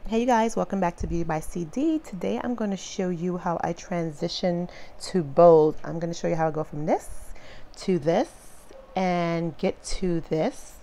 Hey you guys, welcome back to Beauty by CD. Today I'm going to show you how I transition to bold. I'm going to show you how I go from this to this and get to this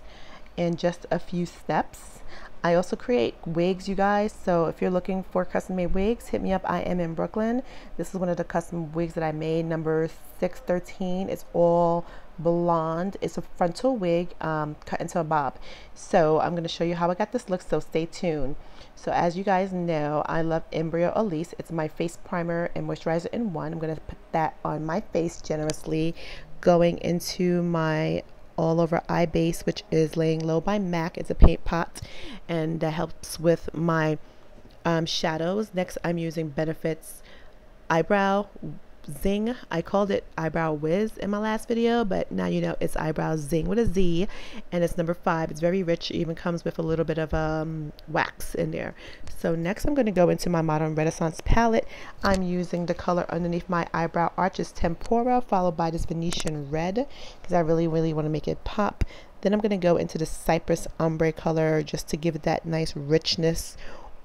in just a few steps. I also create wigs, you guys, so if you're looking for custom made wigs, hit me up. I am in Brooklyn. This is one of the custom wigs that I made, number 613. It's all blonde. It's a frontal wig cut into a bob. So I'm going to show you how I got this look, so stay tuned. So as you guys know, I love Embryo Elise. It's my face primer and moisturizer in one. I'm going to put that on my face generously, going into my all over eye base, which is Laying Low by MAC. It's a paint pot and that helps with my shadows. Next, I'm using Benefit's eyebrow zing. I called it eyebrow whiz in my last video, but now you know it's eyebrow zing with a Z, and it's number 5. It's very rich. It even comes with a little bit of wax in there. So next I'm going to go into my Modern Renaissance palette. I'm using the color underneath my eyebrow arch is Tempera, followed by this Venetian red, because I really want to make it pop. Then I'm going to go into the Cypress ombre color just to give it that nice richness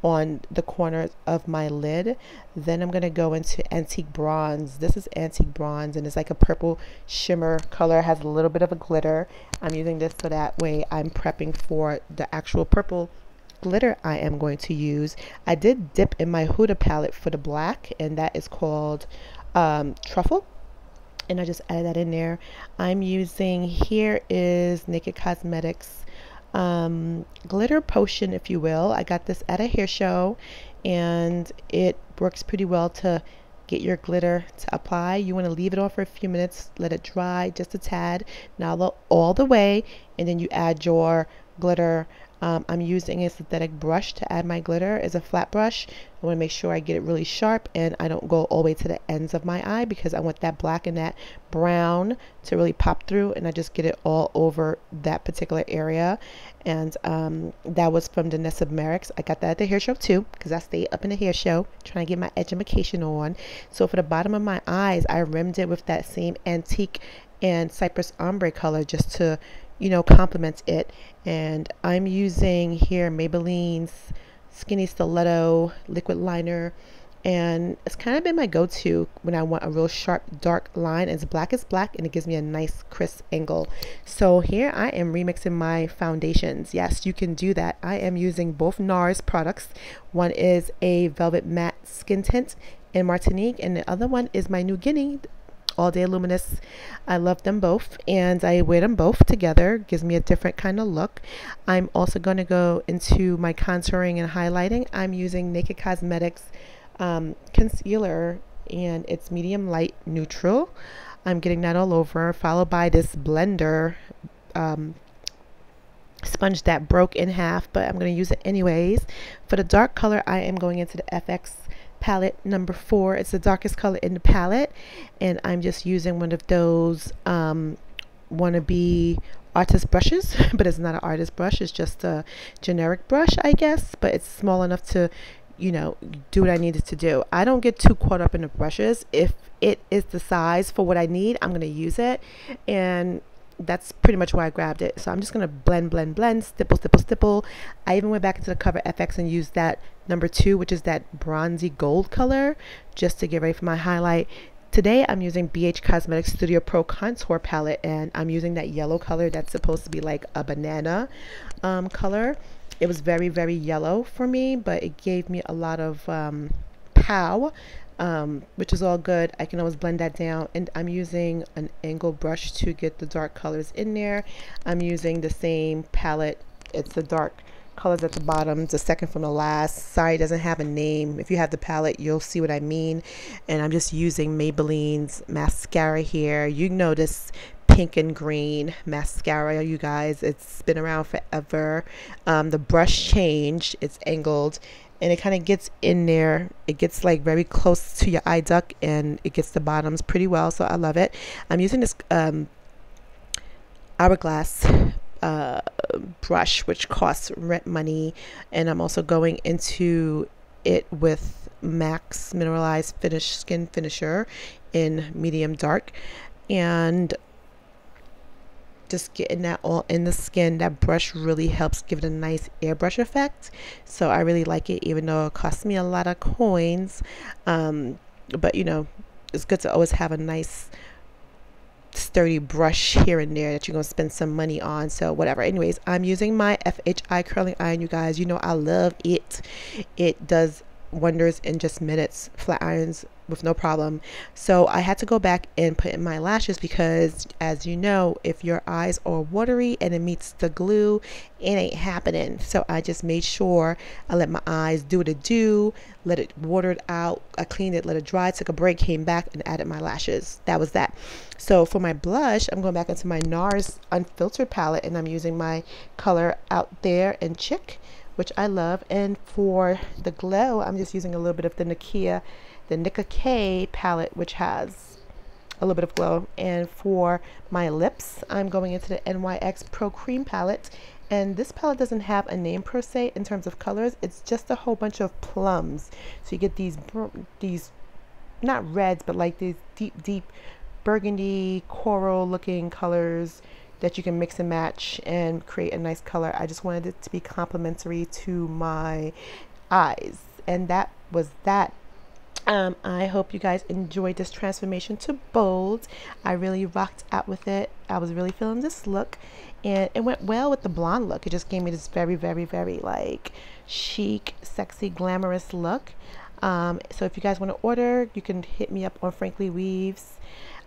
on the corners of my lid. Then I'm going to go into Antique Bronze. This is Antique Bronze and it's like a purple shimmer color. It has a little bit of a glitter. I'm using this so that way I'm prepping for the actual purple glitter I am going to use. I did dip in my Huda palette for the black, and that is called Truffle, and I just added that in there. I'm using, here is Naked Cosmetics glitter potion, if you will. I got this at a hair show and it works pretty well to get your glitter to apply. You want to leave it on for a few minutes, let it dry just a tad, not all the way, and then you add your glitter. I'm using a synthetic brush to add my glitter. It's a flat brush. I want to make sure I get it really sharp and I don't go all the way to the ends of my eye, because I want that black and that brown to really pop through, and I just get it all over that particular area. And that was from Danessa Merrick's. I got that at the hair show too, because I stayed up in the hair show trying to get my education on. So for the bottom of my eyes, I rimmed it with that same Antique and Cypress ombre color just to, you know, complement it. And I'm using here Maybelline's Skinny Stiletto liquid liner, and it's kind of been my go-to when I want a real sharp dark line. It's black as black and it gives me a nice crisp angle. So here I am remixing my foundations. Yes, you can do that. I am using both NARS products. One is a Velvet Matte Skin Tint in Martinique, and the other one is my New Guinea All Day Luminous. I love them both and I wear them both together. Gives me a different kind of look. I'm also going to go into my contouring and highlighting. I'm using Naked Cosmetics concealer, and it's medium light neutral. I'm getting that all over, followed by this blender sponge that broke in half, but I'm going to use it anyways. For the dark color, I am going into the FX palette number 4. It's the darkest color in the palette, and I'm just using one of those wannabe artist brushes, but it's not an artist brush, it's just a generic brush, I guess, but it's small enough to, you know, do what I needed to do. I don't get too caught up in the brushes. If it is the size for what I need, I'm going to use it, and that's pretty much why I grabbed it. So I'm just going to blend, stipple. I even went back into the Cover FX and used that number 2, which is that bronzy gold color, just to get ready for my highlight. Today I'm using BH Cosmetics Studio Pro Contour Palette, and I'm using that yellow color that's supposed to be like a banana color. It was very yellow for me, but it gave me a lot of pow, which is all good. I can always blend that down, and I'm using an angled brush to get the dark colors in there. I'm using the same palette. It's the dark colors at the bottom, the second from the last. Sorry, it doesn't have a name. If you have the palette, you'll see what I mean. And I'm just using Maybelline's mascara here. You know this pink and green mascara, you guys. It's been around forever. The brush changed. It's angled, and it kind of gets in there. It gets like very close to your eye duct, and it gets the bottoms pretty well, so I love it. I'm using this Hourglass brush, which costs rent money, and I'm also going into it with MAC's Mineralized Skin Finisher in medium dark, and just getting that all in the skin. That brush really helps give it a nice airbrush effect. So I really like it, even though it cost me a lot of coins. But you know, it's good to always have a nice sturdy brush here and there that you're going to spend some money on. So whatever. Anyways, I'm using my FHI curling iron, you guys. You know I love it. It does wonders in just minutes. Flat irons with no problem. So I had to go back and put in my lashes because, as you know, if your eyes are watery and it meets the glue, it ain't happening. So I just made sure I let my eyes do what it do, let it water it out. I cleaned it, let it dry, took a break, came back and added my lashes. That was that. So for my blush, I'm going back into my NARS unfiltered palette, and I'm using my color Out There and Chick, which I love. And for the glow, I'm just using a little bit of the Nicka K palette, which has a little bit of glow. And for my lips, I'm going into the NYX Pro Cream palette. And this palette doesn't have a name per se in terms of colors. It's just a whole bunch of plums. So you get these not reds, but like these deep burgundy coral looking colors that you can mix and match and create a nice color. I just wanted it to be complementary to my eyes, and that was that. I hope you guys enjoyed this transformation to bold. I really rocked out with it. I was really feeling this look, and it went well with the blonde look. It just gave me this very like chic, sexy, glamorous look. So if you guys want to order, you can hit me up on Frankly Weaves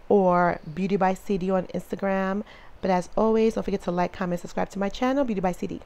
or Beauty by CD on Instagram. But as always, don't forget to like, comment, subscribe to my channel, Beauty by CD.